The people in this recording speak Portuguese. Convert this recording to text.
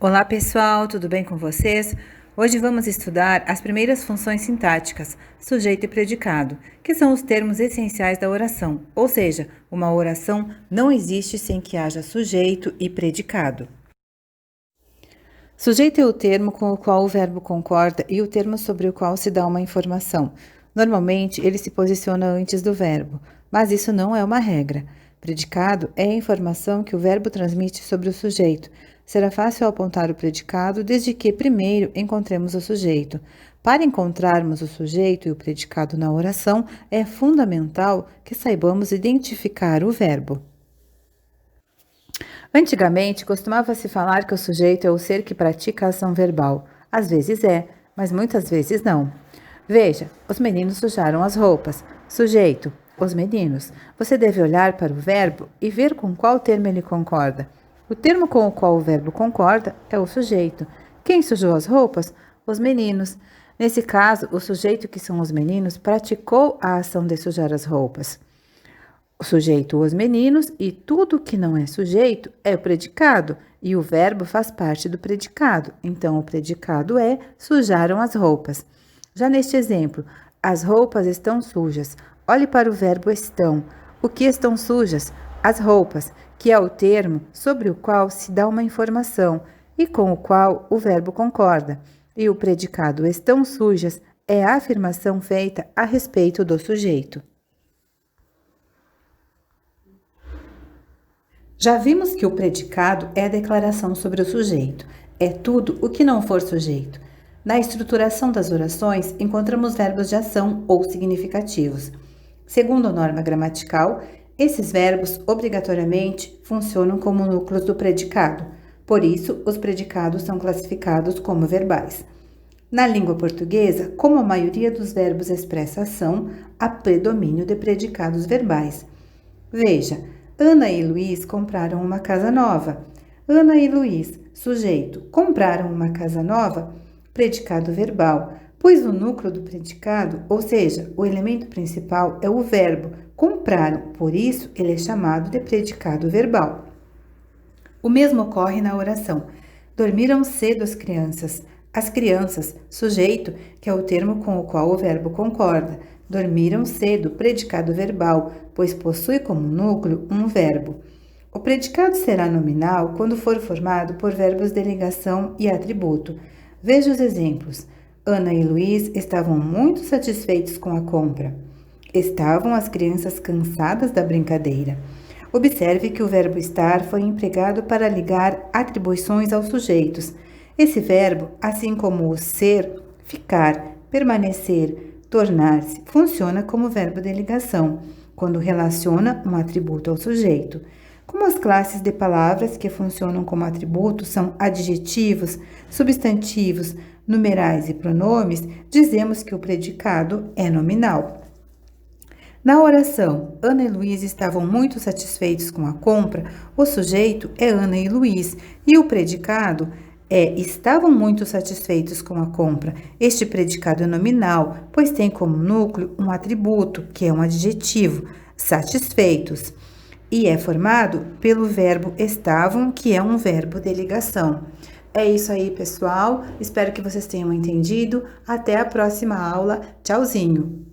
Olá pessoal, tudo bem com vocês? Hoje vamos estudar as primeiras funções sintáticas, sujeito e predicado, que são os termos essenciais da oração, ou seja, uma oração não existe sem que haja sujeito e predicado. Sujeito é o termo com o qual o verbo concorda e o termo sobre o qual se dá uma informação. Normalmente, ele se posiciona antes do verbo, mas isso não é uma regra. Predicado é a informação que o verbo transmite sobre o sujeito. Será fácil apontar o predicado desde que primeiro encontremos o sujeito. Para encontrarmos o sujeito e o predicado na oração, é fundamental que saibamos identificar o verbo. Antigamente, costumava-se falar que o sujeito é o ser que pratica a ação verbal. Às vezes é, mas muitas vezes não. Veja, os meninos sujaram as roupas. Sujeito, os meninos. Você deve olhar para o verbo e ver com qual termo ele concorda. O termo com o qual o verbo concorda é o sujeito. Quem sujou as roupas? Os meninos. Nesse caso, o sujeito, que são os meninos, praticou a ação de sujar as roupas. O sujeito, os meninos, e tudo que não é sujeito é o predicado, e o verbo faz parte do predicado. Então, o predicado é sujaram as roupas. Já neste exemplo, as roupas estão sujas. Olhe para o verbo estão. O que estão sujas? As roupas, que é o termo sobre o qual se dá uma informação e com o qual o verbo concorda. E o predicado estão sujas é a afirmação feita a respeito do sujeito. Já vimos que o predicado é a declaração sobre o sujeito. É tudo o que não for sujeito. Na estruturação das orações, encontramos verbos de ação ou significativos. Segundo a norma gramatical, esses verbos obrigatoriamente funcionam como núcleos do predicado. Por isso, os predicados são classificados como verbais. Na língua portuguesa, como a maioria dos verbos expressa ação, há predomínio de predicados verbais. Veja, Ana e Luiz compraram uma casa nova. Ana e Luiz, sujeito, compraram uma casa nova, predicado verbal, pois o núcleo do predicado, ou seja, o elemento principal, é o verbo compraram, por isso ele é chamado de predicado verbal. O mesmo ocorre na oração. Dormiram cedo as crianças. As crianças, sujeito, que é o termo com o qual o verbo concorda. Dormiram cedo, predicado verbal, pois possui como núcleo um verbo. O predicado será nominal quando for formado por verbos de ligação e atributo. Veja os exemplos. Ana e Luiz estavam muito satisfeitos com a compra. Estavam as crianças cansadas da brincadeira. Observe que o verbo estar foi empregado para ligar atribuições aos sujeitos. Esse verbo, assim como o ser, ficar, permanecer, tornar-se, funciona como verbo de ligação, quando relaciona um atributo ao sujeito. Como as classes de palavras que funcionam como atributos são adjetivos, substantivos, numerais e pronomes, dizemos que o predicado é nominal. Na oração, Ana e Luiz estavam muito satisfeitos com a compra, o sujeito é Ana e Luiz e o predicado estavam muito satisfeitos com a compra. Este predicado é nominal, pois tem como núcleo um atributo, que é um adjetivo, satisfeitos, e é formado pelo verbo estavam, que é um verbo de ligação. É isso aí, pessoal. Espero que vocês tenham entendido. Até a próxima aula. Tchauzinho!